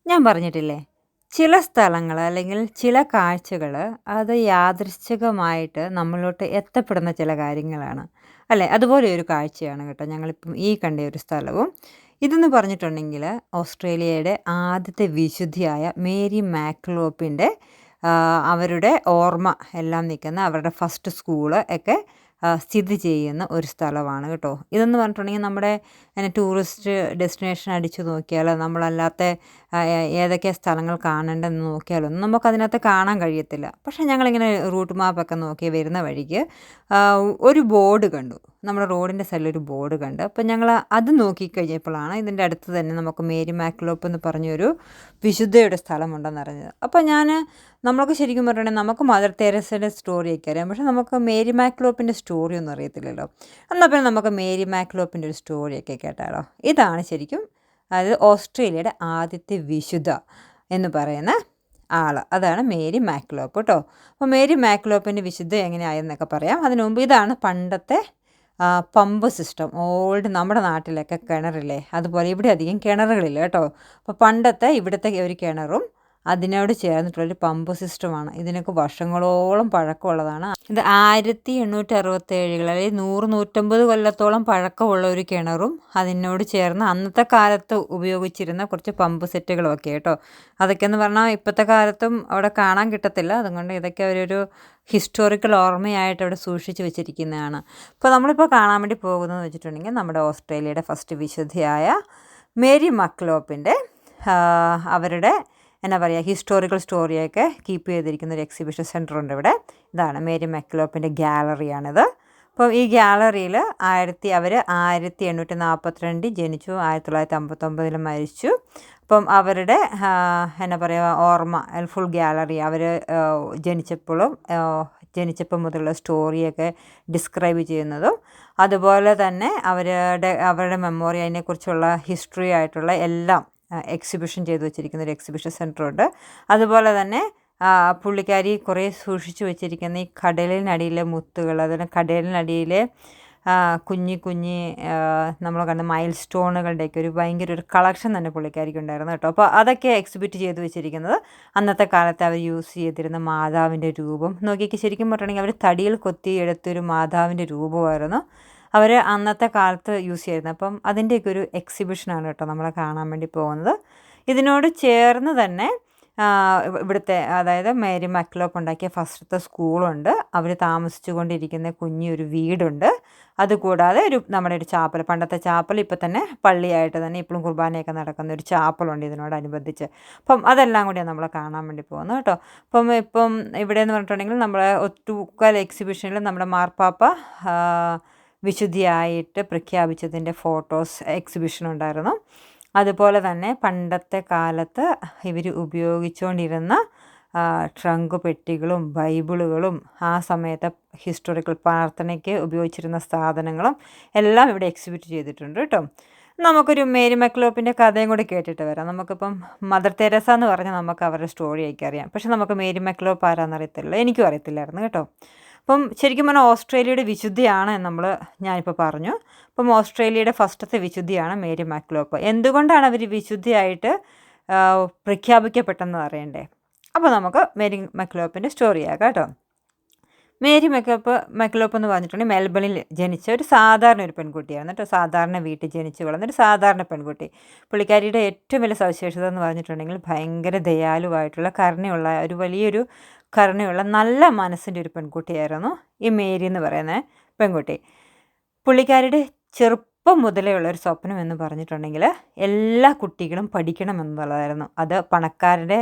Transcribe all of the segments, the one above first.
ഞാൻ പറഞ്ഞിട്ടില്ലേ, ചില സ്ഥലങ്ങൾ അല്ലെങ്കിൽ ചില കാഴ്ചകൾ അത് യാദൃശ്ചികമായിട്ട് നമ്മളിലോട്ട് എത്തപ്പെടുന്ന ചില കാര്യങ്ങളാണ്. അല്ലേ? അതുപോലെ ഒരു കാഴ്ചയാണ് കേട്ടോ ഞങ്ങളിപ്പം ഈ കണ്ട ഒരു സ്ഥലവും. ഇതെന്ന് പറഞ്ഞിട്ടുണ്ടെങ്കിൽ ഓസ്ട്രേലിയയുടെ ആദ്യത്തെ വിശുദ്ധിയായ മേരി മാക്ലോപ്പിൻ്റെ അവരുടെ ഓർമ്മ എല്ലാം നിൽക്കുന്ന അവരുടെ ഫസ്റ്റ് സ്കൂള് ഒക്കെ സ്ഥിതി ചെയ്യുന്ന ഒരു സ്ഥലമാണ് കേട്ടോ. ഇതെന്ന് പറഞ്ഞിട്ടുണ്ടെങ്കിൽ നമ്മുടെ ടൂറിസ്റ്റ് ഡെസ്റ്റിനേഷൻ അടിച്ചു നോക്കിയാൽ നമ്മളല്ലാത്ത ഏതൊക്കെ സ്ഥലങ്ങൾ കാണേണ്ടതെന്ന് നോക്കിയാലൊന്നും നമുക്കതിനകത്ത് കാണാൻ കഴിയത്തില്ല. പക്ഷേ ഞങ്ങളിങ്ങനെ റൂട്ട് മാപ്പൊക്കെ നോക്കി വരുന്ന വഴിക്ക് ഒരു ബോർഡ് കണ്ടു. നമ്മുടെ റോഡിൻ്റെ സൈഡിലൊരു ബോർഡ് കണ്ട്. അപ്പം ഞങ്ങൾ അത് നോക്കിക്കഴിഞ്ഞപ്പോഴാണ് ഇതിൻ്റെ അടുത്ത് തന്നെ നമുക്ക് മേരി മാക്ലോപ്പ് എന്ന് പറഞ്ഞൊരു വിശുദ്ധയുടെ സ്ഥലമുണ്ടെന്നറിഞ്ഞത്. അപ്പം നമ്മൾക്ക് ശരിക്കും പറഞ്ഞിട്ടുണ്ടെങ്കിൽ നമുക്ക് മദർ തെരേസയുടെ സ്റ്റോറിയൊക്കെ അറിയാം. പക്ഷേ നമുക്ക് മേരി മാക്ലോപ്പിൻ്റെ സ്റ്റോറിയൊന്നും അറിയത്തില്ലല്ലോ. എന്നാൽ പിന്നെ നമുക്ക് മേരി മാക്ലോപ്പിൻ്റെ ഒരു സ്റ്റോറിയൊക്കെ കേട്ടാലോ. ഇതാണ് ശരിക്കും അതായത് ഓസ്ട്രേലിയയുടെ ആദ്യത്തെ വിശുദ്ധ എന്ന് പറയുന്ന ആൾ. അതാണ് മേരി മാക്ലോപ്പ് കേട്ടോ. അപ്പോൾ മേരി മാക്ലോപ്പിൻ്റെ വിശുദ്ധ എങ്ങനെയായെന്നൊക്കെ പറയാം. അതിനു മുമ്പ് ഇതാണ് പണ്ടത്തെ പമ്പ് സിസ്റ്റം. ഓൾഡ് നമ്മുടെ നാട്ടിലൊക്കെ കിണറില്ലേ, അതുപോലെ ഇവിടെ അധികം കിണറുകളില്ല കേട്ടോ. അപ്പോൾ പണ്ടത്തെ ഇവിടുത്തെ ഒരു കിണറും അതിനോട് ചേർന്നിട്ടുള്ളൊരു പമ്പ് സിസ്റ്റമാണ്. ഇതിനൊക്കെ വർഷങ്ങളോളം പഴക്കമുള്ളതാണ്. ഇത് 1867 അല്ലെങ്കിൽ 100-150 കൊല്ലത്തോളം പഴക്കമുള്ള ഒരു കിണറും അതിനോട് ചേർന്ന് അന്നത്തെ കാലത്ത് ഉപയോഗിച്ചിരുന്ന കുറച്ച് പമ്പ് സെറ്റുകളൊക്കെ കേട്ടോ. അതൊക്കെയെന്ന് പറഞ്ഞാൽ ഇപ്പോഴത്തെ കാലത്തും അവിടെ കാണാൻ കിട്ടത്തില്ല. അതുകൊണ്ട് ഇതൊക്കെ ഒരു ഹിസ്റ്റോറിക്കൽ ഓർമ്മയായിട്ട് അവിടെ സൂക്ഷിച്ച് വെച്ചിരിക്കുന്നതാണ്. ഇപ്പോൾ നമ്മളിപ്പോൾ കാണാൻ വേണ്ടി പോകുന്നതെന്ന് വെച്ചിട്ടുണ്ടെങ്കിൽ നമ്മുടെ ഓസ്ട്രേലിയയുടെ ഫസ്റ്റ് വിശുദ്ധിയായ മേരി മക്ലോപ്പിൻ്റെ അവരുടെ എന്നാ പറയുക ഹിസ്റ്റോറിക്കൽ സ്റ്റോറിയൊക്കെ കീപ്പ് ചെയ്തിരിക്കുന്ന ഒരു എക്സിബിഷൻ സെൻറ്റർ ഉണ്ട് ഇവിടെ. ഇതാണ് മേരി മക്ലോപ്പിൻ്റെ ഗാലറിയാണിത്. അപ്പോൾ ഈ ഗാലറിയിൽ അവർ 1842 ജനിച്ചു, 1959 മരിച്ചു. അപ്പം അവരുടെ എന്നാ പറയുക ഓർമ്മ ഫുൾ ഗാലറി അവർ ജനിച്ചപ്പോൾ മുതലുള്ള സ്റ്റോറിയൊക്കെ ഡിസ്ക്രൈബ് ചെയ്യുന്നതും അതുപോലെ തന്നെ അവരുടെ മെമ്മോറി അതിനെക്കുറിച്ചുള്ള ഹിസ്റ്ററി ആയിട്ടുള്ള എല്ലാം എക്സിബിഷൻ ചെയ്ത് വെച്ചിരിക്കുന്ന ഒരു എക്സിബിഷൻ സെൻറ്ററുണ്ട്. അതുപോലെ തന്നെ പുള്ളിക്കാരി കുറേ സൂക്ഷിച്ചു വെച്ചിരിക്കുന്ന ഈ കടലിനടിയിലെ മുത്തുകൾ, അതുപോലെ കടലിനടിയിലെ കുഞ്ഞി നമ്മൾ കണ്ട മൈൽ സ്റ്റോണുകളുടെയൊക്കെ ഭയങ്കര ഒരു കളക്ഷൻ തന്നെ പുള്ളിക്കാരിക്ക് ഉണ്ടായിരുന്നു കേട്ടോ. അപ്പോൾ അതൊക്കെ എക്സിബിറ്റ് ചെയ്ത് വെച്ചിരിക്കുന്നത് അന്നത്തെ കാലത്ത് അവർ യൂസ് ചെയ്തിരുന്ന മാതാവിൻ്റെ രൂപം നോക്കിയൊക്കെ ശരിക്കും പറഞ്ഞിട്ടുണ്ടെങ്കിൽ അവർ തടിയിൽ കൊത്തി എടുത്തൊരു മാതാവിൻ്റെ രൂപമായിരുന്നു അവർ അന്നത്തെ കാലത്ത് യൂസ് ചെയ്യുന്നത്. അപ്പം അതിൻ്റെയൊക്കെ ഒരു എക്സിബിഷനാണ് കേട്ടോ നമ്മളെ കാണാൻ വേണ്ടി പോകുന്നത്. ഇതിനോട് ചേർന്ന് തന്നെ ഇവിടുത്തെ അതായത് മേരി മക്ലോപ്പ് ഉണ്ടാക്കിയ ഫസ്റ്റത്തെ സ്കൂളുണ്ട്. അവർ താമസിച്ചു കൊണ്ടിരിക്കുന്ന കുഞ്ഞൊരു വീടുണ്ട്. അതുകൂടാതെ നമ്മുടെ ഒരു ചാപ്പൽ, പണ്ടത്തെ ചാപ്പൽ ഇപ്പോൾ തന്നെ പള്ളിയായിട്ട് തന്നെ ഇപ്പോഴും കുർബാനയൊക്കെ നടക്കുന്ന ഒരു ചാപ്പലുണ്ട് ഇതിനോടനുബന്ധിച്ച്. അപ്പം അതെല്ലാം കൂടിയാണ് നമ്മൾ കാണാൻ വേണ്ടി പോകുന്നത് കേട്ടോ. ഇപ്പം ഇവിടെ എന്ന് പറഞ്ഞിട്ടുണ്ടെങ്കിൽ നമ്മുടെ ഒട്ടുമുക്കാൽ എക്സിബിഷനിൽ നമ്മുടെ മാർപ്പാപ്പ വിശുദ്ധിയായിട്ട് പ്രഖ്യാപിച്ചതിൻ്റെ ഫോട്ടോസ് എക്സിബിഷൻ ഉണ്ടായിരുന്നു. അതുപോലെ തന്നെ പണ്ടത്തെ കാലത്ത് ഇവർ ഉപയോഗിച്ചുകൊണ്ടിരുന്ന ട്രങ്ക് പെട്ടികളും ബൈബിളുകളും ആ സമയത്തെ ഹിസ്റ്റോറിക്കൽ പ്രാർത്ഥനയ്ക്ക് ഉപയോഗിച്ചിരുന്ന സാധനങ്ങളും എല്ലാം ഇവിടെ എക്സിബിറ്റ് ചെയ്തിട്ടുണ്ട് കേട്ടോ. നമുക്കൊരു മേരി മക്ലോപ്പിൻ്റെ കഥയും കൂടി കേട്ടിട്ട് വരാം. നമുക്കിപ്പം മദർ തെരേസ എന്ന് പറഞ്ഞാൽ നമുക്ക് അവരുടെ സ്റ്റോറിയൊക്കെ അറിയാം. പക്ഷെ നമുക്ക് മേരി മക്ലോപ്പ് ആരാന്ന് അറിയത്തില്ല. എനിക്കും അറിയത്തില്ലായിരുന്നു കേട്ടോ. അപ്പം ശരിക്കും പറഞ്ഞാൽ ഓസ്ട്രേലിയയുടെ വിശുദ്ധിയാണ് ഞാനിപ്പോൾ പറഞ്ഞു. അപ്പം ഓസ്ട്രേലിയയുടെ ഫസ്റ്റത്തെ വിശുദ്ധിയാണ് മേരി മക്ലോപ്പ്. എന്തുകൊണ്ടാണ് അവർ വിശുദ്ധിയായിട്ട് പ്രഖ്യാപിക്കപ്പെട്ടെന്ന് അറിയണ്ടേ? അപ്പോൾ നമുക്ക് മേരി മക്ലോപ്പിൻ്റെ സ്റ്റോറിയാക്കാം കേട്ടോ. മേരി മക്ലോപ്പ് എന്ന് പറഞ്ഞിട്ടുണ്ടെങ്കിൽ മെൽബണിൽ ജനിച്ച ഒരു സാധാരണ ഒരു പെൺകുട്ടിയാണ് കേട്ടോ. സാധാരണ വീട്ടിൽ ജനിച്ച് വളർന്നൊരു സാധാരണ പെൺകുട്ടി. പുള്ളിക്കാരിയുടെ ഏറ്റവും വലിയ സവിശേഷത എന്ന് പറഞ്ഞിട്ടുണ്ടെങ്കിൽ ഭയങ്കര ദയാലുവായിട്ടുള്ള വലിയൊരു കരുണയുള്ള നല്ല മനസ്സിൻ്റെ ഒരു പെൺകുട്ടിയായിരുന്നു ഈ മേരി എന്ന് പറയുന്ന പെൺകുട്ടി. പുള്ളിക്കാരിയുടെ ചെറുപ്പം മുതലേ ഉള്ളൊരു സ്വപ്നം എന്ന് പറഞ്ഞിട്ടുണ്ടെങ്കിൽ എല്ലാ കുട്ടികളും പഠിക്കണം എന്നുള്ളതായിരുന്നു. അത് പണക്കാരുടെ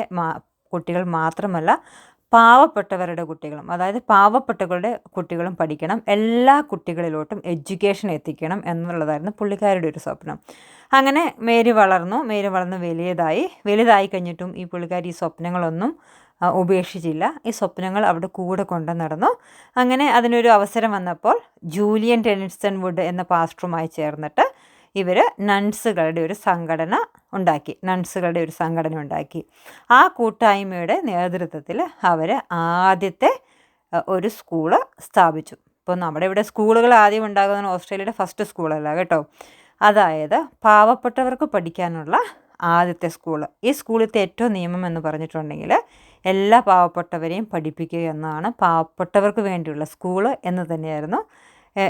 കുട്ടികൾ മാത്രമല്ല, പാവപ്പെട്ടവരുടെ കുട്ടികളും, അതായത് പാവപ്പെട്ടവരുടെ കുട്ടികളും പഠിക്കണം, എല്ലാ കുട്ടികളിലോട്ടും എഡ്യൂക്കേഷൻ എത്തിക്കണം എന്നുള്ളതായിരുന്നു പുള്ളിക്കാരുടെ ഒരു സ്വപ്നം. അങ്ങനെ മേരി വളർന്ന് വലുതായി കഴിഞ്ഞിട്ടും ഈ പുള്ളിക്കാരി ഈ സ്വപ്നങ്ങളൊന്നും ഉപേക്ഷിച്ചില്ല. ഈ സ്വപ്നങ്ങൾ അവിടെ കൂടെ കൊണ്ട് നടന്നു. അങ്ങനെ അതിനൊരു അവസരം വന്നപ്പോൾ ജൂലിയൻ ടെനിസൺ വുഡ് എന്ന പാസ്റ്ററുമായി ചേർന്നിട്ട് ഇവർ നൺസുകളുടെ ഒരു സംഘടന ഉണ്ടാക്കി. ആ കൂട്ടായ്മയുടെ നേതൃത്വത്തിൽ അവർ ആദ്യത്തെ ഒരു സ്കൂള് സ്ഥാപിച്ചു. ഇപ്പോൾ നമ്മുടെ ഇവിടെ സ്കൂളുകൾ ആദ്യം ഉണ്ടാകുന്ന ഓസ്ട്രേലിയയുടെ ഫസ്റ്റ് സ്കൂളല്ല കേട്ടോ. അതായത് പാവപ്പെട്ടവർക്ക് പഠിക്കാനുള്ള ആദ്യത്തെ സ്കൂള്. ഈ സ്കൂളിലത്തെ ഏറ്റവും നിയമം എന്ന് പറഞ്ഞിട്ടുണ്ടെങ്കിൽ എല്ലാ പാവപ്പെട്ടവരെയും പഠിപ്പിക്കുക എന്നതാണ്. പാവപ്പെട്ടവർക്ക് വേണ്ടിയുള്ള സ്കൂള് എന്ന് തന്നെയായിരുന്നു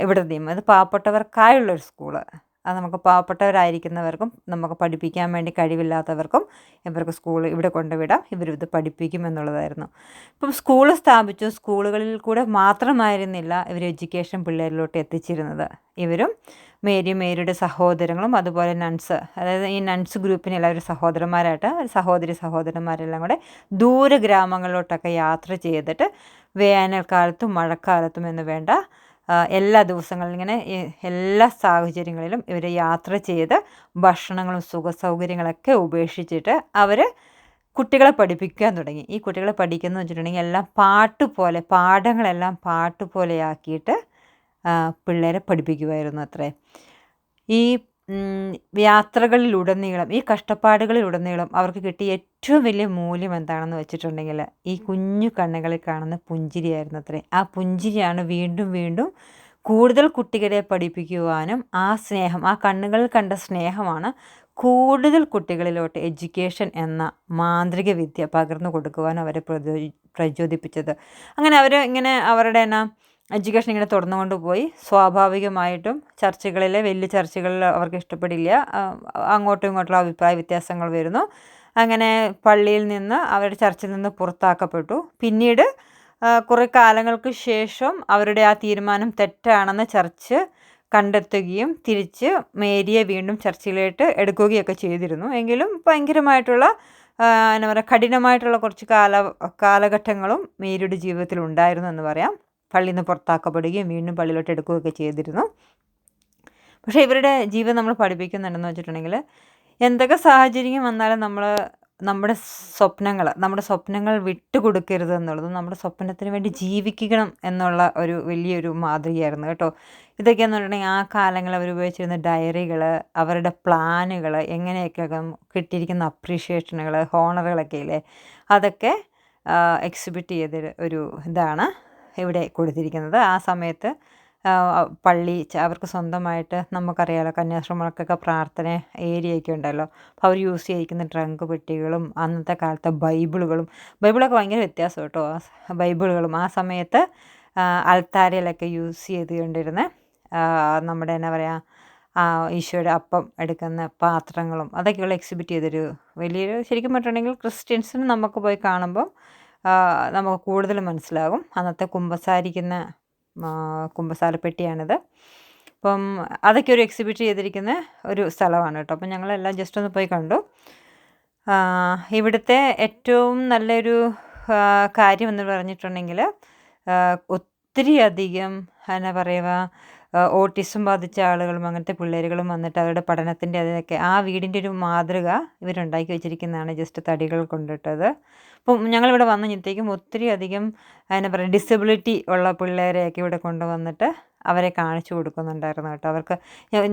ഇവിടെ നിയമം. ഇത് പാവപ്പെട്ടവർക്കായുള്ളൊരു സ്കൂള്. അത് നമുക്ക് പാവപ്പെട്ടവരായിരിക്കുന്നവർക്കും നമുക്ക് പഠിപ്പിക്കാൻ വേണ്ടി കഴിവില്ലാത്തവർക്കും ഇവർക്ക് സ്കൂൾ ഇവിടെ കൊണ്ടുവിടാം, ഇവരിത് പഠിപ്പിക്കും എന്നുള്ളതായിരുന്നു. ഇപ്പം സ്കൂൾ സ്ഥാപിച്ചു. സ്കൂളുകളിൽ കൂടെ മാത്രമായിരുന്നില്ല ഇവർ എഡ്യൂക്കേഷൻ പിള്ളേരിലോട്ട് എത്തിച്ചിരുന്നത്. ഇവരും മേരിയുടെ സഹോദരങ്ങളും അതുപോലെ നൺസ്, അതായത് ഈ നൺസ് ഗ്രൂപ്പിന് എല്ലാവരും സഹോദരന്മാരായിട്ട് സഹോദരന്മാരെല്ലാം കൂടെ ദൂര ഗ്രാമങ്ങളിലോട്ടൊക്കെ യാത്ര ചെയ്തിട്ട് വേനൽക്കാലത്തും മഴക്കാലത്തും എന്ന് വേണ്ട എല്ലാ ദിവസങ്ങളിലും ഇങ്ങനെ എല്ലാ സാഹചര്യങ്ങളിലും ഇവർ യാത്ര ചെയ്ത് ഭക്ഷണങ്ങളും സൗകര്യങ്ങളൊക്കെ ഉപേക്ഷിച്ചിട്ട് അവർ കുട്ടികളെ പഠിപ്പിക്കാൻ തുടങ്ങി. ഈ കുട്ടികളെ പഠിക്കുന്നത് വെച്ചിട്ടുണ്ടെങ്കിൽ എല്ലാം പാഠങ്ങളെല്ലാം പാട്ടുപോലെയാക്കിയിട്ട് പിള്ളേരെ പഠിപ്പിക്കുമായിരുന്നു അത്രേ. ഈ യാത്രകളിലുടനീളം, ഈ കഷ്ടപ്പാടുകളിലുടനീളം അവർക്ക് കിട്ടിയ ഏറ്റവും വലിയ മൂല്യം എന്താണെന്ന് വെച്ചിട്ടുണ്ടെങ്കിൽ ഈ കുഞ്ഞു കണ്ണുകളിൽ കാണുന്ന പുഞ്ചിരിയായിരുന്നു അത്രേ. ആ പുഞ്ചിരിയാണ് വീണ്ടും വീണ്ടും കൂടുതൽ കുട്ടികളെ പഠിപ്പിക്കുവാനും ആ സ്നേഹം, ആ കണ്ണുകളിൽ കണ്ട സ്നേഹമാണ് കൂടുതൽ കുട്ടികളിലോട്ട് എഡ്യൂക്കേഷൻ എന്ന മാന്ത്രിക വിദ്യ പകർന്നു കൊടുക്കുവാനും അവരെ പ്രചോദിപ്പിച്ചത്. അങ്ങനെ അവർ ഇങ്ങനെ അവരുടെ എഡ്യൂക്കേഷൻ ഇങ്ങനെ തുടർന്നുകൊണ്ട് പോയി. സ്വാഭാവികമായിട്ടും വലിയ ചർച്ചകളിൽ അവർക്ക് ഇഷ്ടപ്പെടില്ല. അങ്ങോട്ടും ഇങ്ങോട്ടുള്ള അഭിപ്രായ വ്യത്യാസങ്ങൾ വരുന്നു. അങ്ങനെ പള്ളിയിൽ നിന്ന്, അവരുടെ ചർച്ചിൽ നിന്ന് പുറത്താക്കപ്പെട്ടു. പിന്നീട് കുറേ കാലങ്ങൾക്ക് ശേഷം അവരുടെ ആ തീരുമാനം തെറ്റാണെന്ന് ചർച്ച് കണ്ടെത്തുകയും തിരിച്ച് മേരിയെ വീണ്ടും ചർച്ചിലേക്ക് എടുക്കുകയൊക്കെ ചെയ്തിരുന്നു. എങ്കിലും ഭയങ്കരമായിട്ടുള്ള എന്താ പറയുക, കഠിനമായിട്ടുള്ള കുറച്ച് കാലഘട്ടങ്ങളും മേരിയുടെ ജീവിതത്തിൽ ഉണ്ടായിരുന്നു എന്ന് പറയാം. പള്ളിയിൽ നിന്ന് പുറത്താക്കപ്പെടുകയും വീണ്ടും പള്ളിയിലോട്ട് എടുക്കുകയൊക്കെ ചെയ്തിരുന്നു. പക്ഷേ ഇവരുടെ ജീവിതം നമ്മൾ പഠിപ്പിക്കുന്നുണ്ടെന്ന് വെച്ചിട്ടുണ്ടെങ്കിൽ എന്തൊക്കെ സാഹചര്യം വന്നാലും നമ്മുടെ സ്വപ്നങ്ങൾ വിട്ടുകൊടുക്കരുത് എന്നുള്ളതും നമ്മുടെ സ്വപ്നത്തിന് വേണ്ടി ജീവിക്കണം എന്നുള്ള ഒരു വലിയൊരു മാതൃകയായിരുന്നു കേട്ടോ. ഇതൊക്കെയെന്ന് പറഞ്ഞിട്ടുണ്ടെങ്കിൽ ആ കാലങ്ങളിൽ അവർ ഉപയോഗിച്ചിരുന്ന ഡയറികൾ, അവരുടെ പ്ലാനുകൾ, എങ്ങനെയൊക്കെ കിട്ടിയിരിക്കുന്ന അപ്രീഷിയേഷനുകൾ, ഹോണറുകളൊക്കെ ഇല്ലേ, അതൊക്കെ എക്സിബിറ്റ് ചെയ്ത ഒരു ഇതാണ് ഇവിടെ കൊടുത്തിരിക്കുന്നത്. ആ സമയത്ത് പള്ളി അവർക്ക് സ്വന്തമായിട്ട്, നമുക്കറിയാമല്ലോ കന്യാസ്ത്രീകൾക്കൊക്കെ പ്രാർത്ഥന ഏരിയയൊക്കെ ഉണ്ടല്ലോ. അപ്പോൾ അവർ യൂസ് ചെയ്തിരിക്കുന്ന ട്രങ്ക് പെട്ടികളും അന്നത്തെ കാലത്തെ ബൈബിളൊക്കെ ഭയങ്കര വ്യത്യാസം കേട്ടോ. ബൈബിളുകളും ആ സമയത്ത് അൾത്താരയിലൊക്കെ യൂസ് ചെയ്തുകൊണ്ടിരുന്ന നമ്മുടെ എന്താ പറയുക, ഈശോയുടെ അപ്പം എടുക്കുന്ന പാത്രങ്ങളും അതൊക്കെയുള്ള എക്സിബിറ്റ് ചെയ്തൊരു വലിയൊരു, ശരിക്കും പറഞ്ഞിട്ടുണ്ടെങ്കിൽ ക്രിസ്ത്യൻസിന് നമുക്ക് പോയി കാണുമ്പോൾ നമുക്ക് കൂടുതൽ മനസ്സിലാകും. അന്നത്തെ കുമ്പസാരപ്പെട്ടിയാണിത്. അപ്പം അതൊക്കെ ഒരു എക്സിബിറ്റ് ചെയ്തിരിക്കുന്ന ഒരു സ്ഥലമാണ് കേട്ടോ. അപ്പം ഞങ്ങളെല്ലാം ജസ്റ്റ് ഒന്ന് പോയി കണ്ടു. ഇവിടുത്തെ ഏറ്റവും നല്ലൊരു കാര്യം എന്ന് പറഞ്ഞിട്ടുണ്ടെങ്കിൽ ഒത്തിരി അധികം എന്നാ പറയുക, ഓട്ടിസം ബാധിച്ച ആളുകളും അങ്ങനത്തെ പിള്ളേരുകളും വന്നിട്ട് അവരുടെ പഠനത്തിൻ്റെ അതിനൊക്കെ ആ വീടിൻ്റെ ഒരു മാതൃക ഇവരുണ്ടാക്കി വെച്ചിരിക്കുന്നതാണ്, ജസ്റ്റ് തടികൾ കൊണ്ടിട്ടത്. അപ്പം ഞങ്ങളിവിടെ വന്നപ്പോഴത്തേക്കും ഒത്തിരി അധികം എന്നാ പറയുക ഡിസബിലിറ്റി ഉള്ള പിള്ളേരെയൊക്കെ ഇവിടെ കൊണ്ടുവന്നിട്ട് അവരെ കാണിച്ചു കൊടുക്കുന്നുണ്ടായിരുന്നു കേട്ടോ. അവർക്ക്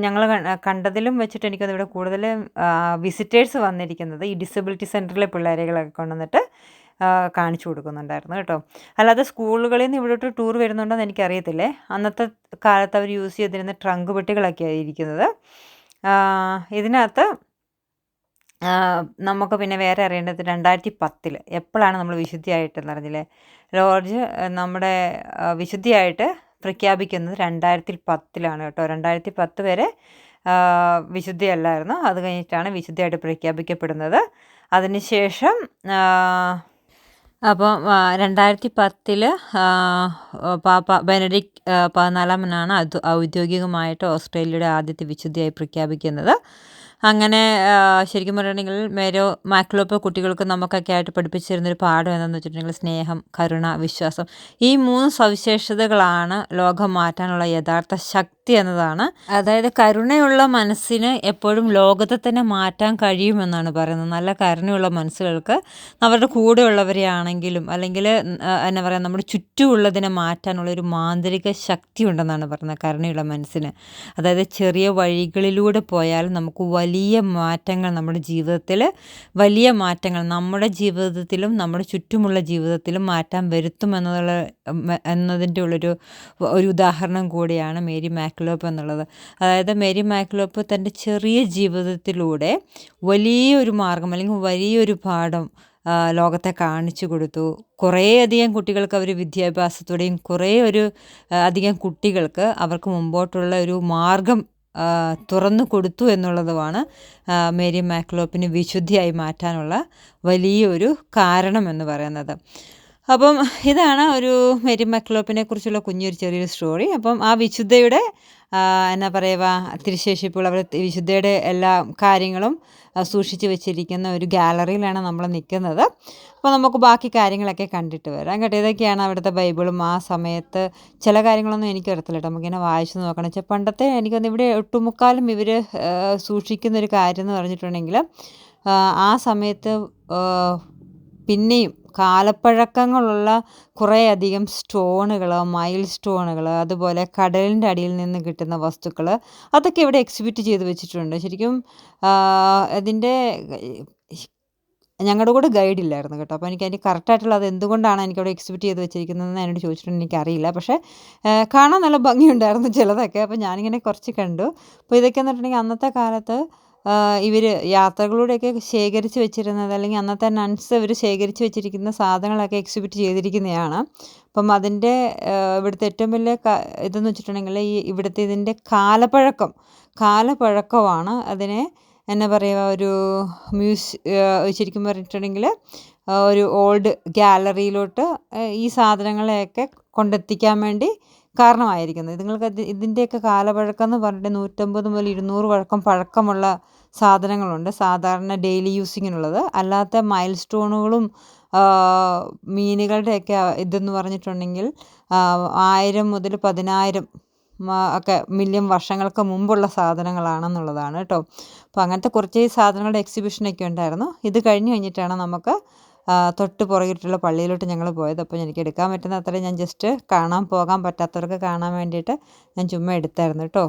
ഞങ്ങൾ കണ്ടതിലും വെച്ചിട്ട് എനിക്കത് ഇവിടെ കൂടുതൽ വിസിറ്റേഴ്സ് വന്നിരിക്കുന്നത് ഈ ഡിസബിലിറ്റി സെൻറ്ററിലെ പിള്ളേരെകളൊക്കെ കൊണ്ടുവന്നിട്ട് കാണിച്ചു കൊടുക്കുന്നുണ്ടായിരുന്നു കേട്ടോ. അല്ലാതെ സ്കൂളുകളിൽ നിന്ന് ഇവിടോട്ട് ടൂർ വരുന്നുണ്ടോയെന്ന് എനിക്കറിയത്തില്ലേ. അന്നത്തെ കാലത്ത് അവർ യൂസ് ചെയ്തിരുന്ന ട്രങ്ക് പെട്ടികളൊക്കെയാണ് ഇരിക്കുന്നത്. ഇതിനകത്ത് നമുക്ക് പിന്നെ വേറെ അറിയേണ്ടത് 2010 എപ്പോഴാണ് നമ്മൾ വിശുദ്ധിയായിട്ടെന്ന് അറിഞ്ഞില്ലേ. ജോർജ് നമ്മുടെ വിശുദ്ധിയായിട്ട് പ്രഖ്യാപിക്കുന്നത് 2010 കേട്ടോ. 2010 വരെ വിശുദ്ധിയല്ലായിരുന്നു. അത് കഴിഞ്ഞിട്ടാണ് വിശുദ്ധിയായിട്ട് പ്രഖ്യാപിക്കപ്പെടുന്നത്. അതിനുശേഷം അപ്പം 2010 പാപ്പ ബെനഡിക്ട് 14 അത് ഔദ്യോഗികമായിട്ട് ഓസ്ട്രേലിയയുടെ ആദ്യത്തെ വിശുദ്ധിയായി പ്രഖ്യാപിക്കുന്നത്. അങ്ങനെ ശരിക്കും പറയുകയാണെങ്കിൽ മാക്ലോപ്പ കുട്ടികൾക്ക് നമുക്കൊക്കെ ആയിട്ട് പഠിപ്പിച്ചിരുന്നൊരു പാഠം എന്താണെന്ന് വെച്ചിട്ടുണ്ടെങ്കിൽ സ്നേഹം, കരുണ, വിശ്വാസം, ഈ 3 സവിശേഷതകളാണ് ലോകം മാറ്റാനുള്ള യഥാർത്ഥ ശക്തി എന്നതാണ്. അതായത് കരുണയുള്ള മനസ്സിന് എപ്പോഴും ലോകത്തെ തന്നെ മാറ്റാൻ കഴിയുമെന്നാണ് പറയുന്നത്. നല്ല കരുണയുള്ള മനസ്സുകൾക്ക് അവരുടെ കൂടെയുള്ളവരെ ആണെങ്കിലും അല്ലെങ്കിൽ എന്നാ പറയുക നമ്മുടെ ചുറ്റുമുള്ളതിനെ മാറ്റാനുള്ളൊരു മാന്ത്രിക ശക്തി ഉണ്ടെന്നാണ് പറയുന്നത് കരുണയുള്ള മനസ്സിന്. അതായത് ചെറിയ വഴികളിലൂടെ പോയാൽ നമുക്ക് വലിയ മാറ്റങ്ങൾ നമ്മുടെ ജീവിതത്തിൽ, നമ്മുടെ ജീവിതത്തിലും നമ്മുടെ ചുറ്റുമുള്ള ജീവിതത്തിലും മാറ്റം വരുത്തുമെന്നുള്ള എന്നതിൻ്റെ ഒരു ഉദാഹരണം കൂടിയാണ് മേരി മാക്ലോപ്പ് എന്നുള്ളത്. അതായത് മേരി മാക്ലോപ്പ് തൻ്റെ ചെറിയ ജീവിതത്തിലൂടെ വലിയൊരു മാർഗം അല്ലെങ്കിൽ വലിയൊരു പാഠം ലോകത്തെ കാണിച്ചു കൊടുത്തു. കുറേയധികം കുട്ടികൾക്ക് അവർ വിദ്യാഭ്യാസത്തോടെയും അധികം കുട്ടികൾക്ക് അവർക്ക് മുമ്പോട്ടുള്ള ഒരു മാർഗം തുറന്നു കൊടുത്തു എന്നുള്ളതുമാണ് മേരി മാക്ലോപ്പിന് വിശുദ്ധിയായി മാറ്റാനുള്ള വലിയൊരു കാരണം എന്ന് പറയുന്നത്. അപ്പം ഇതാണ് ഒരു മേരി മാക്ലോപ്പിനെ കുറിച്ചുള്ള ചെറിയൊരു സ്റ്റോറി. അപ്പം ആ വിശുദ്ധയുടെ എന്നാ പറയുക തിരുശേഷിപ്പുകൾ, അവർ വിശുദ്ധയുടെ എല്ലാ കാര്യങ്ങളും സൂക്ഷിച്ച് വെച്ചിരിക്കുന്ന ഒരു ഗാലറിയിലാണ് നമ്മൾ നിൽക്കുന്നത്. അപ്പോൾ നമുക്ക് ബാക്കി കാര്യങ്ങളൊക്കെ കണ്ടിട്ട് വരാം കേട്ടോ. ഇതൊക്കെയാണ് അവിടുത്തെ ബൈബിളും. ആ സമയത്ത് ചില കാര്യങ്ങളൊന്നും എനിക്ക് അറിയത്തില്ല കേട്ടോ, നമുക്കിങ്ങനെ വായിച്ച് നോക്കണം വെച്ചാൽ. പണ്ടത്തെ എനിക്കൊന്ന് ഇവിടെ ഒട്ടുമുക്കാലും ഇവർ സൂക്ഷിക്കുന്നൊരു കാര്യം എന്ന് പറഞ്ഞിട്ടുണ്ടെങ്കിൽ ആ സമയത്ത് പിന്നെയും കാലപ്പഴക്കങ്ങളുള്ള കുറേയധികം സ്റ്റോണുകൾ, മൈൽ സ്റ്റോണുകൾ, അതുപോലെ കടലിൻ്റെ അടിയിൽ നിന്ന് കിട്ടുന്ന വസ്തുക്കൾ, അതൊക്കെ ഇവിടെ എക്സിബിറ്റ് ചെയ്ത് വെച്ചിട്ടുണ്ട്. ശരിക്കും അതിൻ്റെ ഞങ്ങളുടെ കൂടെ ഗൈഡില്ലായിരുന്നു കേട്ടോ. അപ്പോൾ എനിക്ക് അതിൻ്റെ കറക്റ്റായിട്ടുള്ള അത് എന്തുകൊണ്ടാണ് എനിക്കവിടെ എക്സിബിറ്റ് ചെയ്ത് വെച്ചിരിക്കുന്നതെന്ന് എന്നോട് ചോദിച്ചിട്ടുണ്ട്. എനിക്കറിയില്ല. പക്ഷേ കാണാൻ നല്ല ഭംഗിയുണ്ടായിരുന്നു ചിലതൊക്കെ. അപ്പോൾ ഞാനിങ്ങനെ കുറച്ച് കണ്ടു. അപ്പോൾ ഇതൊക്കെയെന്ന് പറഞ്ഞിട്ടുണ്ടെങ്കിൽ അന്നത്തെ കാലത്ത് ഇവർ യാത്രകളിലൂടെയൊക്കെ ശേഖരിച്ച് വെച്ചിരുന്നത്, അല്ലെങ്കിൽ അന്നത്തെ നൺസ് ഇവർ ശേഖരിച്ച് വെച്ചിരിക്കുന്ന സാധനങ്ങളൊക്കെ എക്സിബിറ്റ് ചെയ്തിരിക്കുന്നതാണ്. അപ്പം അതിൻ്റെ ഇവിടുത്തെ ഏറ്റവും വലിയ ഇതെന്ന് വെച്ചിട്ടുണ്ടെങ്കിൽ ഇവിടുത്തെ ഇതിൻ്റെ കാലപ്പഴക്കമാണ് അതിനെ എന്നാ പറയുക ഒരു ശരിക്കും പറഞ്ഞിട്ടുണ്ടെങ്കിൽ ഒരു ഓൾഡ് ഗാലറിയിലോട്ട് ഈ സാധനങ്ങളെയൊക്കെ കൊണ്ടെത്തിക്കാൻ വേണ്ടി കാരണമായിരിക്കുന്നത്. ഇതിൻ്റെയൊക്കെ കാലപ്പഴക്കം എന്ന് പറഞ്ഞിട്ട് 150 മുതൽ 200 പഴക്കമുള്ള സാധനങ്ങളുണ്ട്, സാധാരണ ഡെയിലി യൂസിങ്ങിനുള്ളത്. അല്ലാത്ത മൈൽ സ്റ്റോണുകളും മീനുകളുടെയൊക്കെ ഇതെന്ന് പറഞ്ഞിട്ടുണ്ടെങ്കിൽ 1000 മുതൽ 10,000 ഒക്കെ മില്യൺ വർഷങ്ങൾക്ക് മുമ്പുള്ള സാധനങ്ങളാണെന്നുള്ളതാണ് കേട്ടോ. അപ്പോൾ അങ്ങനത്തെ കുറച്ച് സാധനങ്ങളുടെ എക്സിബിഷനൊക്കെ ഉണ്ടായിരുന്നു. ഇത് കഴിഞ്ഞിട്ടാണ് നമുക്ക് തൊട്ട് പുറകിട്ടുള്ള പള്ളിയിലോട്ട് ഞങ്ങൾ പോയത്. അപ്പോൾ എനിക്ക് എടുക്കാൻ പറ്റുന്ന അത്രയും ഞാൻ ജസ്റ്റ് പോകാൻ പറ്റാത്തവർക്ക് കാണാൻ വേണ്ടിയിട്ട് ഞാൻ ചുമ്മാ എടുത്തായിരുന്നു കേട്ടോ.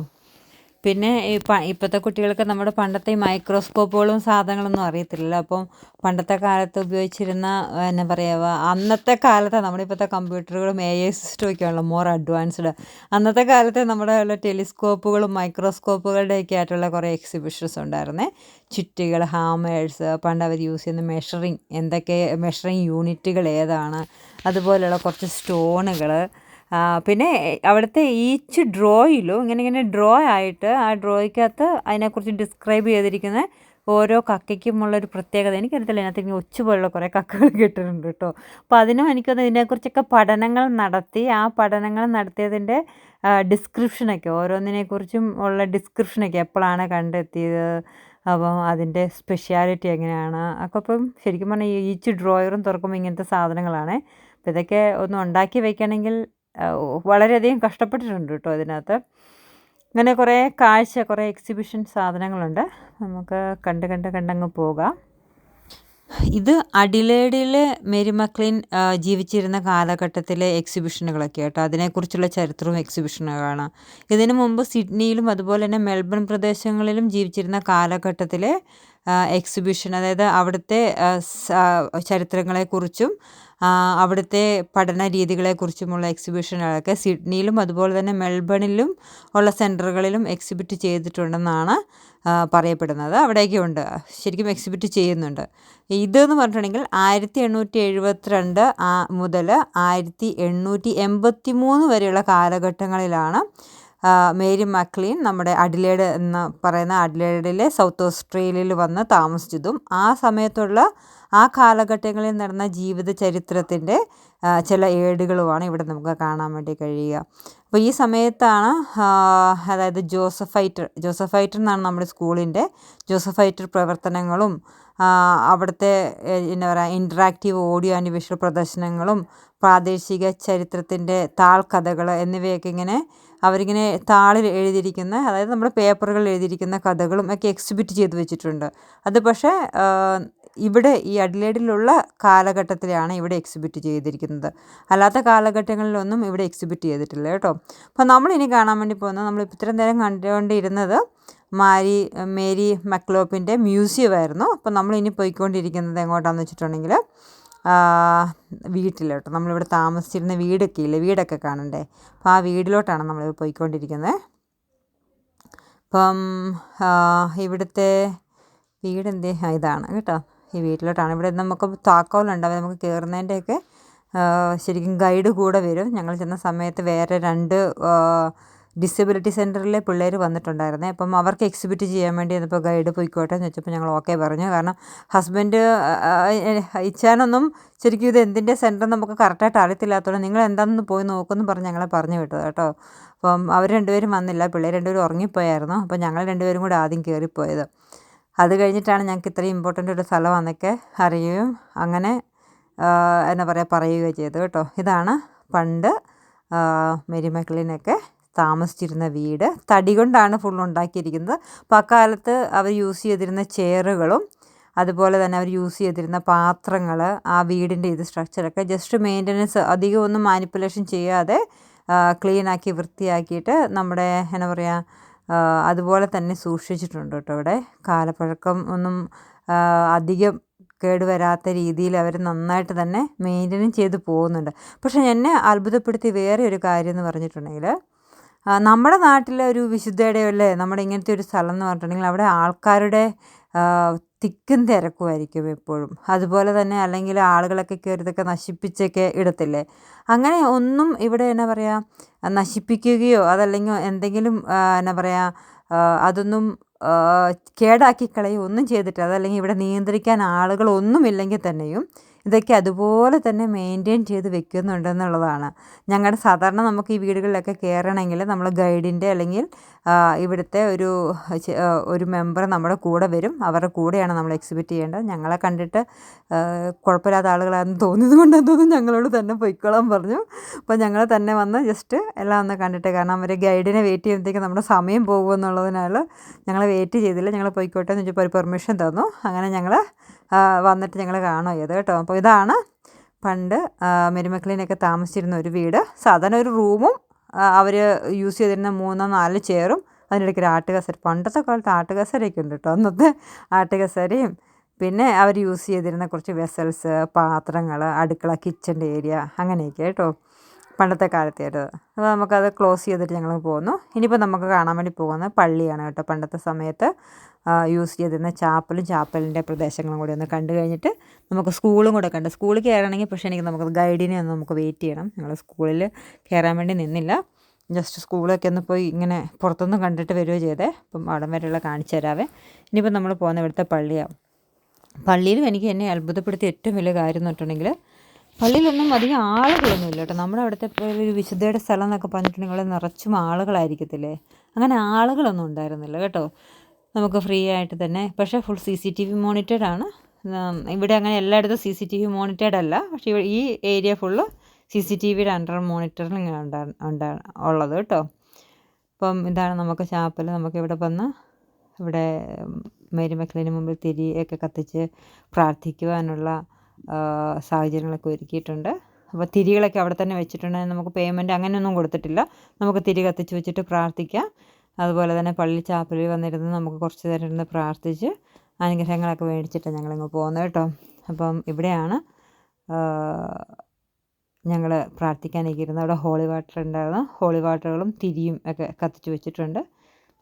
പിന്നെ ഇപ്പോഴത്തെ കുട്ടികൾക്ക് നമ്മുടെ പണ്ടത്തെ ഈ മൈക്രോസ്കോപ്പുകളും സാധനങ്ങളൊന്നും അറിയത്തില്ലല്ലോ. അപ്പം പണ്ടത്തെ കാലത്ത് ഉപയോഗിച്ചിരുന്ന എന്നാ പറയുക, അന്നത്തെ കാലത്തെ നമ്മുടെ ഇപ്പോഴത്തെ കമ്പ്യൂട്ടറുകളും AI സിസ്റ്റമൊക്കെ ആണല്ലോ മോർ അഡ്വാൻസ്ഡ്. അന്നത്തെ കാലത്തെ നമ്മുടെ ഉള്ള ടെലിസ്കോപ്പുകളും മൈക്രോസ്കോപ്പുകളുടെയൊക്കെ ആയിട്ടുള്ള കുറേ എക്സിബിഷൻസ് ഉണ്ടായിരുന്നേ. ചുറ്റികൾ, ഹാമേഴ്സ്, പണ്ട് അവർ യൂസ് ചെയ്യുന്ന മെഷറിങ് യൂണിറ്റുകൾ ഏതാണ്, അതുപോലെയുള്ള കുറച്ച് സ്റ്റോണുകൾ, പിന്നെ അവിടുത്തെ ഈച്ച് ഡ്രോയിലും ഇങ്ങനെ ഡ്രോ ആയിട്ട് ആ ഡ്രോയ്ക്കകത്ത് അതിനെക്കുറിച്ച് ഡിസ്ക്രൈബ് ചെയ്തിരിക്കുന്ന ഓരോ കക്കയ്ക്കുമുള്ളൊരു പ്രത്യേകത. എനിക്കറിയത്തില്ല, അതിനകത്ത് ഇങ്ങനെ ഒച്ചു പോലുള്ള കുറേ കക്കകൾ കിട്ടുന്നുണ്ട് കേട്ടോ. അപ്പോൾ ഇതിനെക്കുറിച്ചൊക്കെ പഠനങ്ങൾ നടത്തി, ആ പഠനങ്ങൾ നടത്തിയതിൻ്റെ ഡിസ്ക്രിപ്ഷനൊക്കെ, ഓരോന്നിനെക്കുറിച്ചും ഉള്ള ഡിസ്ക്രിപ്ഷനൊക്കെ എപ്പോഴാണ് കണ്ടെത്തിയത്, അപ്പം അതിൻ്റെ സ്പെഷ്യാലിറ്റി എങ്ങനെയാണ് ഒക്കെ. അപ്പം ശരിക്കും പറഞ്ഞാൽ ഈച്ച് ഡ്രോയറും തുറക്കുമ്പോൾ ഇങ്ങനത്തെ സാധനങ്ങളാണ്. അപ്പോൾ ഇതൊക്കെ ഒന്ന് ഉണ്ടാക്കി വയ്ക്കണമെങ്കിൽ വളരെയധികം കഷ്ടപ്പെട്ടിട്ടുണ്ട് കേട്ടോ ഇതിനകത്ത്. ഇങ്ങനെ കുറേ എക്സിബിഷൻ സാധനങ്ങളുണ്ട്. നമുക്ക് കണ്ടങ്ങ് പോകാം. ഇത് അഡിലേഡിൽ മേരി മക്ലീൻ ജീവിച്ചിരുന്ന കാലഘട്ടത്തിലെ എക്സിബിഷനുകളൊക്കെ കേട്ടോ. അതിനെക്കുറിച്ചുള്ള ചരിത്രവും എക്സിബിഷനുകളാണ്. ഇതിനു മുമ്പ് സിഡ്നിയിലും അതുപോലെ തന്നെ മെൽബൺ പ്രദേശങ്ങളിലും ജീവിച്ചിരുന്ന കാലഘട്ടത്തിലെ എക്സിബിഷൻ, അതായത് അവിടുത്തെ ചരിത്രങ്ങളെക്കുറിച്ചും അവിടുത്തെ പഠന രീതികളെക്കുറിച്ചുമുള്ള എക്സിബിഷനുകളൊക്കെ സിഡ്നിയിലും അതുപോലെ തന്നെ മെൽബണിലും ഉള്ള സെൻറ്ററുകളിലും എക്സിബിറ്റ് ചെയ്തിട്ടുണ്ടെന്നാണ് പറയപ്പെടുന്നത്. അവിടെയൊക്കെ ഉണ്ട്, ശരിക്കും എക്സിബിറ്റ് ചെയ്യുന്നുണ്ട്. ഇതെന്ന് പറഞ്ഞിട്ടുണ്ടെങ്കിൽ 1872 മുതൽ 1883 വരെയുള്ള കാലഘട്ടങ്ങളിലാണ് മേരി മക്ലീൻ നമ്മുടെ അഡിലേഡ് എന്ന് പറയുന്ന അഡിലേഡിലെ സൗത്ത് ഓസ്ട്രേലിയയിൽ വന്ന് താമസിച്ചതും ആ സമയത്തുള്ള ആ കാലഘട്ടങ്ങളിൽ നടന്ന ജീവിത ചരിത്രത്തിൻ്റെ ചില ഏടുകളുമാണ് ഇവിടെ നമുക്ക് കാണാൻ വേണ്ടി കഴിയുക. അപ്പോൾ ഈ സമയത്താണ് അതായത് ജോസഫൈറ്റർ എന്നാണ് നമ്മുടെ സ്കൂളിൻ്റെ ജോസഫൈറ്റർ പ്രവർത്തനങ്ങളും അവിടുത്തെ എന്താ പറയുക ഇൻറ്ററാക്റ്റീവ് ഓഡിയോ ആൻഡ് വിഷ്വൽ പ്രദർശനങ്ങളും പ്രാദേശിക ചരിത്രത്തിൻ്റെ താൾക്കഥകൾ എന്നിവയൊക്കെ അവരിങ്ങനെ താളിൽ എഴുതിയിരിക്കുന്ന, അതായത് നമ്മുടെ പേപ്പറുകളിൽ എഴുതിയിരിക്കുന്ന കഥകളും ഒക്കെ എക്സിബിറ്റ് ചെയ്ത് വെച്ചിട്ടുണ്ട്. അത് പക്ഷേ ഇവിടെ ഈ അഡിലേഡിലുള്ള കാലഘട്ടത്തിലാണ് ഇവിടെ എക്സിബിറ്റ് ചെയ്തിരിക്കുന്നത്. അല്ലാത്ത കാലഘട്ടങ്ങളിലൊന്നും ഇവിടെ എക്സിബിറ്റ് ചെയ്തിട്ടില്ല കേട്ടോ. അപ്പോൾ നമ്മളിനി കാണാൻ വേണ്ടി പോകുന്നത്, നമ്മൾ ഇത്രയും നേരം കണ്ടുകൊണ്ടിരുന്നത് മേരി മക്ലോപ്പിൻ്റെ മ്യൂസിയം ആയിരുന്നു. അപ്പോൾ നമ്മളിനി പോയിക്കൊണ്ടിരിക്കുന്നത് എങ്ങോട്ടാണെന്ന് വെച്ചിട്ടുണ്ടെങ്കിൽ വീട്ടിലോട്ട്, നമ്മളിവിടെ താമസിച്ചിരുന്ന വീടൊക്കെ ഇല്ലേ, വീടൊക്കെ കാണണ്ടേ, അപ്പോൾ ആ വീട്ടിലോട്ടാണ് നമ്മൾ പോയിക്കൊണ്ടിരിക്കുന്നത്. അപ്പം ഇവിടുത്തെ വീടെന്തേ ഇതാണ് കേട്ടോ, ഈ വീട്ടിലോട്ടാണ്. ഇവിടെ നമുക്ക് താക്കോലുണ്ട്, നമുക്ക് കയറുന്നതിൻ്റെയൊക്കെ ശരിക്കും ഗൈഡ് കൂടെ വരും. ഞങ്ങൾ ചെന്ന സമയത്ത് വേറെ 2 ഡിസബിലിറ്റി സെൻറ്ററിലെ പിള്ളേർ വന്നിട്ടുണ്ടായിരുന്നേ. അപ്പം അവർക്ക് എക്സിബിറ്റ് ചെയ്യാൻ വേണ്ടി വന്നപ്പോൾ ഗൈഡ് പോയിക്കോട്ടെ എന്ന് വെച്ചപ്പോൾ ഞങ്ങൾ ഓക്കെ പറഞ്ഞു. കാരണം ഹസ്ബൻഡ് ഇച്ചാനൊന്നും ശരിക്കും ഇത് എന്തിൻ്റെ സെൻറ്റർ നമുക്ക് കറക്റ്റായിട്ട് അറിയത്തില്ലാത്തതുകൊണ്ട് നിങ്ങൾ എന്താണെന്ന് പോയി നോക്കുമെന്ന് പറഞ്ഞ് ഞങ്ങളെ പറഞ്ഞു വിട്ടത് കേട്ടോ. അപ്പം അവർ 2 പേരും വന്നില്ല, പിള്ളേർ 2 പേരും ഉറങ്ങിപ്പോയായിരുന്നു. അപ്പം ഞങ്ങൾ 2 പേരും കൂടെ ആദ്യം കയറിപ്പോയത്. അത് കഴിഞ്ഞിട്ടാണ് ഞങ്ങൾക്ക് ഇത്രയും ഇമ്പോർട്ടൻ്റ് ഒരു സ്ഥലമാണെന്നൊക്കെ അറിയുകയും അങ്ങനെ എന്താ പറയുകയോ ചെയ്തു കേട്ടോ. ഇതാണ് പണ്ട് മേരി മക്ലീനൊക്കെ താമസിച്ചിരുന്ന വീട്. തടി കൊണ്ടാണ് ഫുൾ ഉണ്ടാക്കിയിരിക്കുന്നത്. അപ്പോൾ അക്കാലത്ത് അവർ യൂസ് ചെയ്തിരുന്ന ചെയറുകളും അതുപോലെ തന്നെ അവർ യൂസ് ചെയ്തിരുന്ന പാത്രങ്ങൾ, ആ വീടിൻ്റെ സ്ട്രക്ചറൊക്കെ ജസ്റ്റ് മെയിൻ്റനൻസ്, അധികം ഒന്നും മാനിപ്പുലേഷൻ ചെയ്യാതെ ക്ലീനാക്കി വൃത്തിയാക്കിയിട്ട് നമ്മുടെ എന്താ പറയുക അതുപോലെ തന്നെ സൂക്ഷിച്ചിട്ടുണ്ട് കേട്ടോ. ഇവിടെ കാലപ്പഴക്കം ഒന്നും അധികം കേടുവരാത്ത രീതിയിൽ അവർ നന്നായിട്ട് തന്നെ മെയിൻ്റെനൻസ് ചെയ്ത് പോകുന്നുണ്ട്. പക്ഷേ എന്നെ അത്ഭുതപ്പെടുത്തിയ വേറെ ഒരു കാര്യം എന്ന് പറഞ്ഞിട്ടുണ്ടെങ്കിൽ, നമ്മുടെ നാട്ടിലെ ഒരു വിശുദ്ധയുടെയോ അല്ലേ നമ്മുടെ ഇങ്ങനത്തെ ഒരു സ്ഥലം എന്ന് പറഞ്ഞിട്ടുണ്ടെങ്കിൽ അവിടെ ആൾക്കാരുടെ തിക്കും തിരക്കുമായിരിക്കും എപ്പോഴും. അതുപോലെ തന്നെ അല്ലെങ്കിൽ ആളുകളൊക്കെ കയറി ഇതൊക്കെ നശിപ്പിച്ചൊക്കെ ഇടത്തില്ലേ, അങ്ങനെ ഒന്നും ഇവിടെ എന്നാ പറയുക നശിപ്പിക്കുകയോ അതല്ലെങ്കിൽ എന്തെങ്കിലും എന്നാ പറയുക അതൊന്നും കേടാക്കി കളയുകയോ ഒന്നും ചെയ്തിട്ട്, അതല്ലെങ്കിൽ ഇവിടെ നിയന്ത്രിക്കാൻ ആളുകളൊന്നുമില്ലെങ്കിൽ തന്നെയും ഇതൊക്കെ അതുപോലെ തന്നെ മെയിൻറ്റെയിൻ ചെയ്ത് വെക്കുന്നുണ്ടെന്നുള്ളതാണ്. ഞങ്ങളുടെ സാധാരണ നമുക്ക് ഈ വീടുകളിലൊക്കെ കയറണമെങ്കിൽ നമ്മൾ ഗൈഡിൻ്റെ അല്ലെങ്കിൽ ഇവിടുത്തെ ഒരു മെമ്പർ നമ്മുടെ കൂടെ വരും. അവരുടെ കൂടെയാണ് നമ്മൾ എക്സിബിറ്റ് ചെയ്യേണ്ടത്. ഞങ്ങളെ കണ്ടിട്ട് കുഴപ്പമില്ലാത്ത ആളുകളാണെന്ന് തോന്നിയത് കൊണ്ടെന്ന് തോന്നുന്നു ഞങ്ങളോട് തന്നെ പൊയ്ക്കോളാൻ പറഞ്ഞു. അപ്പോൾ ഞങ്ങൾ തന്നെ വന്ന് ജസ്റ്റ് എല്ലാം ഒന്ന് കണ്ടിട്ട്, കാരണം അവർ ഗൈഡിനെ വെയിറ്റ് ചെയ്യുമ്പോഴത്തേക്ക് നമ്മുടെ സമയം പോകുമെന്നുള്ളതിനാൽ ഞങ്ങൾ വെയിറ്റ് ചെയ്തില്ല. ഞങ്ങൾ പോയിക്കോട്ടെ എന്ന് വെച്ചപ്പോൾ ഒരു പെർമിഷൻ തന്നു. അങ്ങനെ ഞങ്ങൾ വന്നിട്ട് ഞങ്ങൾ കാണുക ചെയ്ത് കേട്ടോ. അപ്പോൾ ഇതാണ് പണ്ട് മേരി മക്ലീനൊക്കെ താമസിച്ചിരുന്ന ഒരു വീട്. സാധാരണ ഒരു റൂമും അവർ യൂസ് ചെയ്തിരുന്ന 3-4 ചെയറും അതിനിടയ്ക്ക് ഒരു ആട്ടുകസേര. പണ്ടത്തെ കാലത്ത് ആട്ടുകസേരയൊക്കെ ഉണ്ട് കേട്ടോ. അന്നത്തെ ആട്ടുകസേരയും പിന്നെ അവർ യൂസ് ചെയ്തിരുന്ന കുറച്ച് വെസൽസ്, പാത്രങ്ങൾ, അടുക്കള, കിച്ചൻ്റെ ഏരിയ അങ്ങനെയൊക്കെ കേട്ടോ പണ്ടത്തെ കാലത്തേത്. അപ്പോൾ നമുക്കത് ക്ലോസ് ചെയ്തിട്ട് ഞങ്ങൾ പോന്നു. ഇനിയിപ്പോൾ നമുക്ക് കാണാൻ വേണ്ടി പോകുന്നത് പള്ളിയാണ് കേട്ടോ. പണ്ടത്തെ സമയത്ത് യൂസ് ചെയ്തിരുന്ന ചാപ്പലിൻ്റെ പ്രദേശങ്ങളും കൂടി ഒന്ന് കണ്ടു കഴിഞ്ഞിട്ട് നമുക്ക് സ്കൂളും കൂടെ കണ്ട്, സ്കൂളിൽ കയറണമെങ്കിൽ പക്ഷേ നമുക്ക് ഗൈഡിനെ ഒന്ന് നമുക്ക് വെയിറ്റ് ചെയ്യണം. ഞങ്ങൾ സ്കൂളിൽ കയറാൻ വേണ്ടി നിന്നില്ല, ജസ്റ്റ് സ്കൂളൊക്കെ ഒന്ന് പോയി ഇങ്ങനെ പുറത്തൊന്നും കണ്ടിട്ട് വരികയോ ചെയ്തേ. അപ്പം അവിടം വരെയുള്ള കാണിച്ചു തരാവേ. ഇനിയിപ്പോൾ നമ്മൾ പോകുന്ന ഇവിടുത്തെ പള്ളിയാണ്. പള്ളിയിലും എനിക്ക് എന്നെ അത്ഭുതപ്പെടുത്തിയ ഏറ്റവും വലിയ കാര്യം എന്ന് പറഞ്ഞിട്ടുണ്ടെങ്കിൽ, പള്ളിയിലൊന്നും അധികം ആളുകളൊന്നും ഇല്ല കേട്ടോ. നമ്മുടെ അവിടുത്തെ ഒരു വിശുദ്ധയുടെ സ്ഥലം എന്നൊക്കെ പറഞ്ഞിട്ടുണ്ടെങ്കിൽ നിറച്ചും ആളുകളായിരിക്കത്തില്ലേ, അങ്ങനെ ആളുകളൊന്നും ഉണ്ടായിരുന്നില്ല കേട്ടോ. നമുക്ക് ഫ്രീ ആയിട്ട് തന്നെ, പക്ഷേ ഫുൾ CCTV മോണിറ്റേഡ് ആണ്. ഇവിടെ അങ്ങനെ എല്ലായിടത്തും CCTV മോണിറ്റേഡ് അല്ല, പക്ഷേ ഈ ഏരിയ ഫുള്ള് CCTVയുടെ അണ്ടർ മോണിറ്ററിങ് ഉള്ളത് കേട്ടോ. അപ്പം ഇതാണ് നമുക്ക് ചാപ്പൽ. നമുക്കിവിടെ വന്ന് ഇവിടെ മേരി മക്ലീന് മുമ്പിൽ തിരിയൊക്കെ കത്തിച്ച് പ്രാർത്ഥിക്കുവാനുള്ള സാഹചര്യങ്ങളൊക്കെ ഒരുക്കിയിട്ടുണ്ട്. അപ്പോൾ തിരികളൊക്കെ അവിടെ തന്നെ വെച്ചിട്ടുണ്ട്. നമുക്ക് പേയ്മെൻറ്റ് അങ്ങനെയൊന്നും കൊടുത്തിട്ടില്ല. നമുക്ക് തിരി കത്തിച്ച് വെച്ചിട്ട് പ്രാർത്ഥിക്കാം. അതുപോലെ തന്നെ പള്ളി ചാപ്പലിൽ വന്നിരുന്ന് നമുക്ക് കുറച്ച് നേരം ഇരുന്ന് പ്രാർത്ഥിച്ച് അനുഗ്രഹങ്ങളൊക്കെ മേടിച്ചിട്ടാണ് ഞങ്ങളിങ്ങ് പോകുന്നത് കേട്ടോ. അപ്പം ഇവിടെയാണ് ഞങ്ങൾ പ്രാർത്ഥിക്കാനൊക്കെ ഇരുന്നത്. അവിടെ ഹോളി വാട്ടർ ഉണ്ടായിരുന്നു. ഹോളി വാട്ടറുകളും തിരിയും ഒക്കെ കത്തിച്ച് വെച്ചിട്ടുണ്ട്.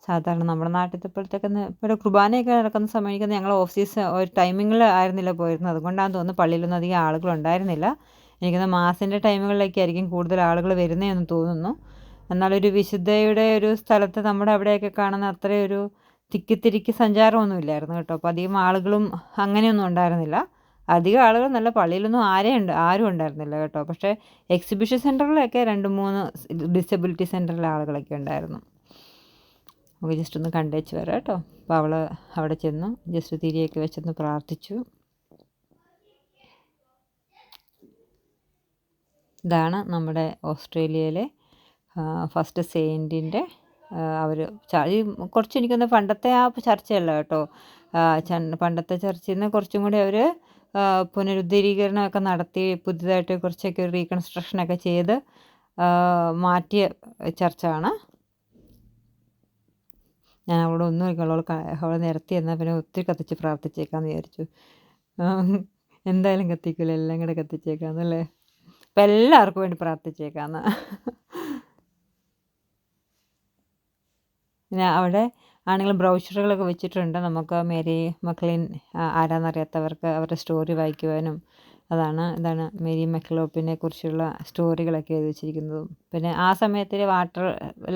സാധാരണ നമ്മുടെ നാട്ടിലത്തെ പോലത്തേക്ക് ഇവിടെ കുർബാനയൊക്കെ നടക്കുന്ന സമയത്ത് ഞങ്ങൾ ഓഫീസ് ഒരു ടൈമിങ്ങിൽ ആയിരുന്നില്ല പോയിരുന്നത്. അതുകൊണ്ടാണെന്ന് തോന്നുന്നു പള്ളിയിലൊന്നും അധികം ആളുകളുണ്ടായിരുന്നില്ല. എനിക്കൊന്ന് മാസിൻ്റെ ടൈമുകളിലൊക്കെ ആയിരിക്കും കൂടുതൽ ആളുകൾ വരുന്നതെന്ന് തോന്നുന്നു. എന്നാലൊരു വിശുദ്ധയുടെ ഒരു സ്ഥലത്ത് നമ്മുടെ അവിടെയൊക്കെ കാണുന്ന അത്രയൊരു തിക്കിത്തിരിക്ക് സഞ്ചാരമൊന്നും ഇല്ലായിരുന്നു കേട്ടോ. അപ്പോൾ അധികം ആളുകളും അങ്ങനെയൊന്നും ഉണ്ടായിരുന്നില്ല. അധികം ആളുകൾ നല്ല പള്ളിയിലൊന്നും ആരും ഉണ്ടായിരുന്നില്ല കേട്ടോ. പക്ഷേ എക്സിബിഷൻ സെൻറ്ററിലൊക്കെ 2-3 ഡിസബിലിറ്റി സെൻറ്ററിലെ ആളുകളൊക്കെ ഉണ്ടായിരുന്നു. നമുക്ക് ജസ്റ്റ് ഒന്ന് കണ്ടേച്ച് വരാം കേട്ടോ. അപ്പോൾ അവൾ അവിടെ ചെന്നു ജസ്റ്റ് തിരിയൊക്കെ വെച്ചൊന്ന് പ്രാർത്ഥിച്ചു. ഇതാണ് നമ്മുടെ ഓസ്ട്രേലിയയിലെ ഫസ്റ്റ് സെയിൻറ്റിൻ്റെ അവർ കുറച്ച് എനിക്കൊന്ന് പണ്ടത്തെ ആ ചർച്ചയല്ല കേട്ടോ. പണ്ടത്തെ ചർച്ചയിൽ നിന്ന് കുറച്ചും കൂടി അവർ പുനരുദ്ധരീകരണമൊക്കെ നടത്തി പുതിയതായിട്ട് കുറച്ചൊക്കെ ഒരു റീകൺസ്ട്രക്ഷനൊക്കെ ചെയ്ത് മാറ്റിയ ചർച്ചാണ്. ഞാൻ അവിടെ ഒന്നും അവൾ നിരത്തി എന്നാൽ പിന്നെ ഒത്തിരി കത്തിച്ച് പ്രാർത്ഥിച്ചേക്കാമെന്ന് വിചാരിച്ചു. എന്തായാലും കത്തിക്കില്ല, എല്ലാം കൂടെ കത്തിച്ചേക്കാന്നല്ലേ. അപ്പം എല്ലാവർക്കും വേണ്ടി പ്രാർത്ഥിച്ചേക്കാന്ന്. പിന്നെ അവിടെ ആണെങ്കിലും ബ്രൗഷറുകളൊക്കെ വെച്ചിട്ടുണ്ട്. നമുക്ക് മേരി മക്ലീൻ ആരാന്നറിയാത്തവർക്ക് അവരുടെ സ്റ്റോറി വായിക്കുവാനും. ഇതാണ് മേരി മക്ലോപ്പിനെ കുറിച്ചുള്ള സ്റ്റോറികളൊക്കെ എഴുതി വെച്ചിരിക്കുന്നതും. പിന്നെ ആ സമയത്തിൽ വാട്ടർ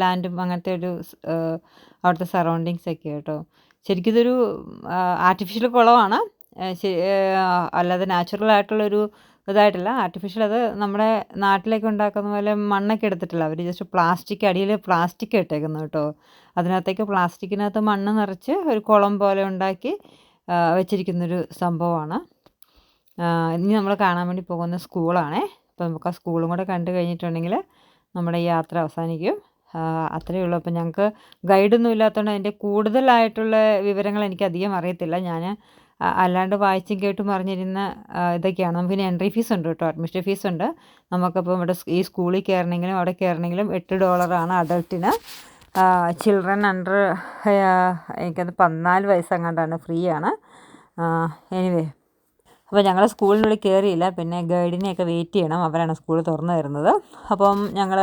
ലാൻഡും അങ്ങനത്തെ ഒരു അവിടുത്തെ സറൗണ്ടിങ്സ് ഒക്കെ കേട്ടോ. ശരിക്കും ഇതൊരു ആർട്ടിഫിഷ്യൽ കുളമാണ്. അല്ലാതെ നാച്ചുറൽ ആയിട്ടുള്ളൊരു ഇതായിട്ടില്ല, ആർട്ടിഫിഷ്യൽ. അത് നമ്മുടെ നാട്ടിലേക്ക് ഉണ്ടാക്കുന്ന പോലെ മണ്ണൊക്കെ എടുത്തിട്ടില്ല. അവർ ജസ്റ്റ് പ്ലാസ്റ്റിക്, അടിയിൽ പ്ലാസ്റ്റിക് ഇട്ടേക്കുന്നു കേട്ടോ. അതിനകത്തേക്ക് പ്ലാസ്റ്റിക്കിനകത്ത് മണ്ണ് നിറച്ച് ഒരു കുളം പോലെ ഉണ്ടാക്കി വെച്ചിരിക്കുന്നൊരു സംഭവമാണ്. ഇനി നമ്മൾ കാണാൻ വേണ്ടി പോകുന്ന സ്കൂളാണേ. അപ്പോൾ നമുക്ക് ആ സ്കൂളും കൂടെ കണ്ടു കഴിഞ്ഞിട്ടുണ്ടെങ്കിൽ നമ്മുടെ ഈ യാത്ര അവസാനിക്കും. അത്രയേ ഉള്ളൂ. അപ്പം ഞങ്ങൾക്ക് ഗൈഡൊന്നും ഇല്ലാത്തതുകൊണ്ട് അതിൻ്റെ കൂടുതലായിട്ടുള്ള വിവരങ്ങൾ എനിക്കധികം അറിയത്തില്ല. ഞാൻ അല്ലാണ്ട് വായിച്ചും കേട്ടും അറിഞ്ഞിരുന്ന ഇതൊക്കെയാണ്. നമുക്കിനി എൻട്രി ഫീസ് ഉണ്ട് കേട്ടോ, അഡ്മിഷൻ ഫീസ് ഉണ്ട്. നമുക്കപ്പോൾ ഇവിടെ ഈ സ്കൂളിൽ കയറണമെങ്കിലും അവിടെ കയറണമെങ്കിലും $8 അഡൾട്ടിന്. ചിൽഡ്രൻ അണ്ടർ എനിക്കത് 14 വയസ്സെങ്ങാണ്ടാണ്, ഫ്രീ ആണ്. എനിവേ, അപ്പോൾ ഞങ്ങൾ സ്കൂളിനുള്ളിൽ കയറിയില്ല. പിന്നെ ഗൈഡിനെയൊക്കെ വെയിറ്റ് ചെയ്യണം, അവരാണ് സ്കൂൾ തുറന്നു തരുന്നത്. അപ്പം ഞങ്ങൾ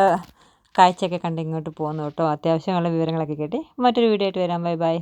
കാഴ്ചയൊക്കെ കണ്ട് ഇങ്ങോട്ട് പോകുന്നു കേട്ടോ. അത്യാവശ്യമുള്ള വിവരങ്ങളൊക്കെ കിട്ടി. മറ്റൊരു വീഡിയോ ആയിട്ട് വരാം. Bye bye.